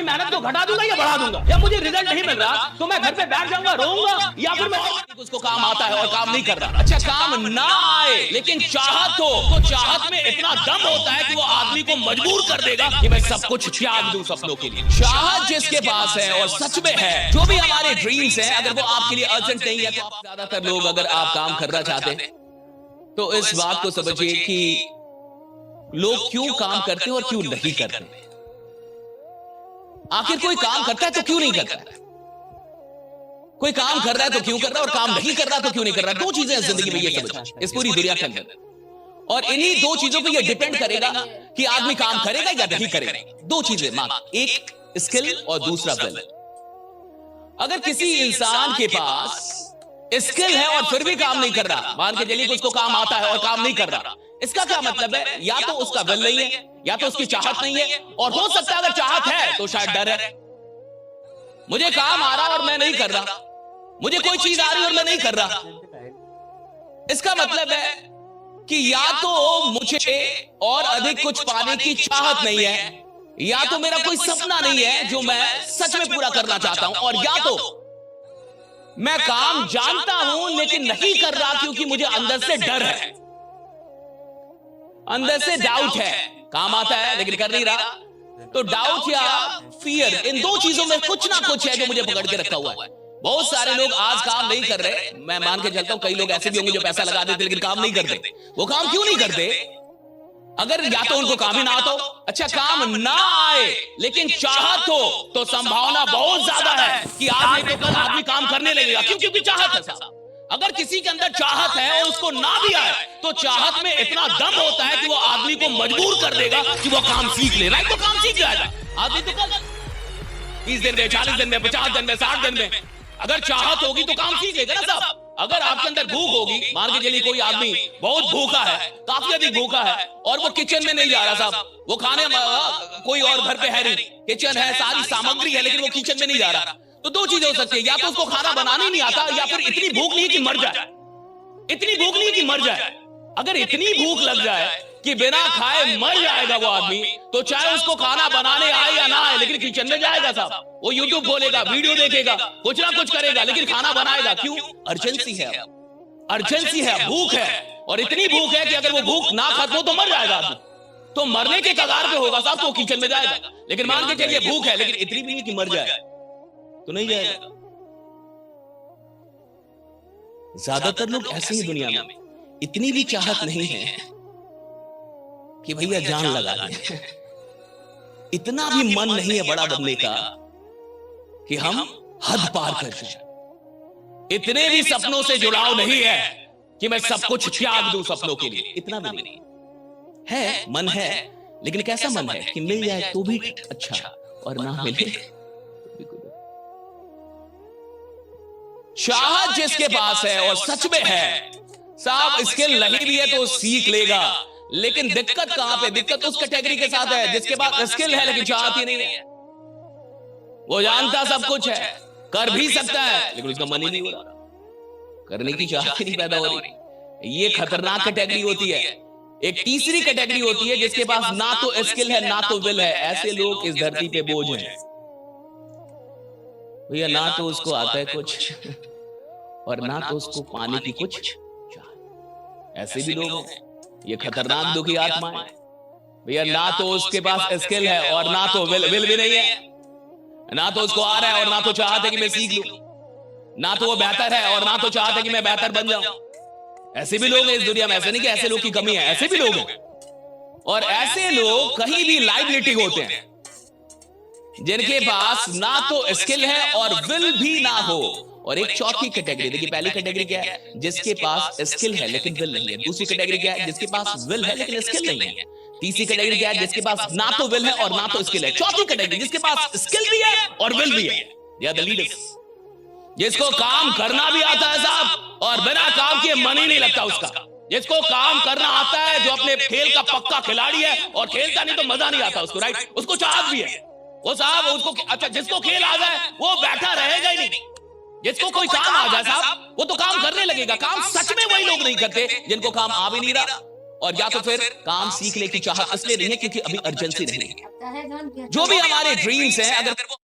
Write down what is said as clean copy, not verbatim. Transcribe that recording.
मेहनत को घटा दूंगा या बढ़ा दूंगा, या मुझे रिजल्ट नहीं मिल रहा तो मैं घर पे बैठ जाऊंगा, रोऊंगा, या फिर मैं उसको काम आता है और काम नहीं कर रहा। अच्छा, काम ना आए लेकिन चाहत हो, तो चाहत में इतना दम होता है कि वो आदमी को मजबूर कर देगा कि मैं सब कुछ त्याग दूं सपनों के लिए। चाहत जिसके पास है और सच में है, जो भी हमारे ड्रीम्स हैं, अगर वो आपके लिए अर्जेंट नहीं है तो आप ज्यादातर लोग अगर आप काम करना चाहते हैं तो इस बात को समझिए कि लोग क्यों काम करते हैं और क्यों नहीं करते। आखिर कोई काम करता है तो क्यों नहीं करता है? कोई काम कर रहा है तो क्यों कर रहा है, और काम नहीं कर रहा तो क्यों नहीं कर रहा। दो चीजें हैं जिंदगी में, ये समझ, इस पूरी दुनिया के अंदर, और इन्हीं दो चीजों पे ये डिपेंड करेगा कि आदमी काम करेगा या नहीं करेगा। दो चीजें, एक स्किल और दूसरा विल। अगर किसी इंसान के पास स्किल है और फिर भी काम नहीं कर रहा, मान के चलिए कि उसको काम आता है और काम नहीं कर रहा, इसका क्या मतलब है? या तो उसका विल नहीं है, या तो उसकी चाहत नहीं है, और हो सकता है अगर चाहत है तो शायद डर है। मुझे काम आ रहा और मैं नहीं कर रहा, मुझे कोई चीज आ रही और मैं नहीं कर रहा, इसका मतलब है कि या तो मुझे और अधिक कुछ पाने की चाहत नहीं है, या तो मेरा कोई सपना नहीं है जो मैं सच में पूरा करना चाहता हूं, और या तो मैं काम जानता हूं लेकिन नहीं कर रहा क्योंकि मुझे अंदर से डर है, अंदर से डाउट है। काम आता है लेकिन कर नहीं रहा, तो डाउट या फियर, इन दो चीजों में कुछ ना कुछ है जो मुझे पकड़ के रखा हुआ है। बहुत सारे लोग आज काम नहीं कर रहे, मैं मान के चलता हूं कई लोग ऐसे भी होंगे जो पैसा लगा देते लेकिन काम नहीं करते। वो काम क्यों नहीं करते? अगर या तो उनको काम ही ना आता हो, अच्छा काम ना आए लेकिन चाहत हो, तो संभावना बहुत ज्यादा है कि आज नहीं तो कल आदमी काम करने लगेगा। क्यों? क्योंकि चाहत है साहब। अगर किसी के अंदर चाहत है और उसको ना भी आए तो चाहत में इतना दम होता है कि वो आदमी को मजबूर कर देगा कि वो काम सीख ले। राइट, तो काम सीख जाएगा आदमी। तो कल 30 दिन में, 40 दिन में, 50 दिन में, 60 दिन में अगर चाहत होगी तो काम सीख लेगा ना साहब। अगर आपके अंदर भूख होगी, मान के चलिए कोई आदमी बहुत भूखा है, काफी अधिक भूखा है, और वो किचन में नहीं जा रहा साहब, वो खाने कोई और घर पे है नहीं, किचन है, सारी सामग्री है, लेकिन वो किचन में नहीं जा रहा, तो दो चीजें हो सकती है, या तो उसको खाना बनाने नहीं आता, या फिर इतनी भूख नहीं कि मर जाए, इतनी भूख नहीं कि मर जाए। अगर इतनी भूख लग जाए कि बिना खाए मर जाएगा वो आदमी, तो चाहे उसको खाना बनाने आए या ना आए, लेकिन किचन में जाएगा साहब। वो यूट्यूब खोलेगा, वीडियो देखेगा, कुछ ना कुछ करेगा, लेकिन खाना बनाएगा। क्यों? अर्जेंसी है, अर्जेंसी है, भूख है, और इतनी भूख है कि अगर वो भूख ना खत्म हो तो मर जाएगा आदमी, तो मरने के कगार पे होगा साहब, तो वो किचन में जाएगा। लेकिन मान के चलिए भूख है लेकिन इतनी भी नहीं कि मर जाए, तो नहीं जाएगा। ज्यादातर लोग ऐसे ही दुनिया में, इतनी भी चाहत नहीं है कि भैया जान लगा दें, इतना भी मन नहीं है बड़ा बनने का कि हम हद पार कर जाए, इतने भी सपनों से जुड़ाव नहीं है कि मैं सब कुछ त्याग दूं सपनों के लिए, इतना भी नहीं है। मन है, लेकिन कैसा मन है कि मिल जाए तो भी अच्छा, और ना मिले। चाहत जिसके पास है और सच में है साहब, स्किल नहीं भी है तो सीख लेगा, लेकिन दिक्कत कहां पे? दिक्कत उस कैटेगरी के साथ है जिसके पास स्किल है लेकिन चाहत ही नहीं है। वो जानता सब कुछ है, कर भी सकता है, लेकिन उसका मन ही नहीं हो रहा, करने की चाहत ही नहीं पैदा हो रही। ये खतरनाक कैटेगरी होती है। एक तीसरी कैटेगरी होती है जिसके पास ना तो स्किल है ना तो विल है। ऐसे लोग इस धरती पे बोझ हैं भैया, ना तो उसको आता है कुछ और ना तो उसको पाने की कुछ चाहत। ऐसे भी लोग हैं, ये खतरनाक दुखी आत्मा है भैया। ना तो उसके पास स्किल है और ना तो विल भी नहीं है, ना तो उसको आ रहा है और ना तो चाहता है कि मैं सीख लूं, ना तो वो बेहतर है और ना तो चाहता है कि मैं बेहतर बन जाऊं। ऐसे भी लोग हैं इस दुनिया में, ऐसे नहीं कि ऐसे लोग की कमी है, ऐसे भी लोग हैं। और ऐसे लोग कहीं भी लाइबिलिटी होते हैं जिनके पास ना तो स्किल है और विल भी ना हो। और एक चौथी कैटेगरी, देखिए पहली कैटेगरी क्या है? जिसके पास स्किल है लेकिन विल नहीं है। दूसरी कैटेगरी क्या है? जिसके पास विल है लेकिन स्किल नहीं है। तीसरी कैटेगरी क्या है? जिसके पास ना तो विल है और ना तो स्किल है। चौथी कैटेगरी जिसके पास स्किल भी है और विल भी है, या द लीडर्स, जिसको काम करना भी आता है साहब और बिना काम के मन ही नहीं लगता उसका। जिसको काम करना आता है, जो अपने खेल का पक्का खिलाड़ी है और खेलता नहीं तो मजा नहीं आता उसको, राइट? उसको चाहत भी है वो साहब, उसको अच्छा जिसको खेल आ जाए वो बैठा रहेगा ही नहीं। जिसको कोई काम आ जाए साहब वो तो काम करने लगेगा। काम सच में वही लोग नहीं करते जिनको काम आ भी नहीं रहा और या तो फिर काम सीखने की चाहत इसलिए नहीं है क्योंकि अभी अर्जेंसी नहीं है। जो भी हमारे ड्रीम्स हैं, अगर वो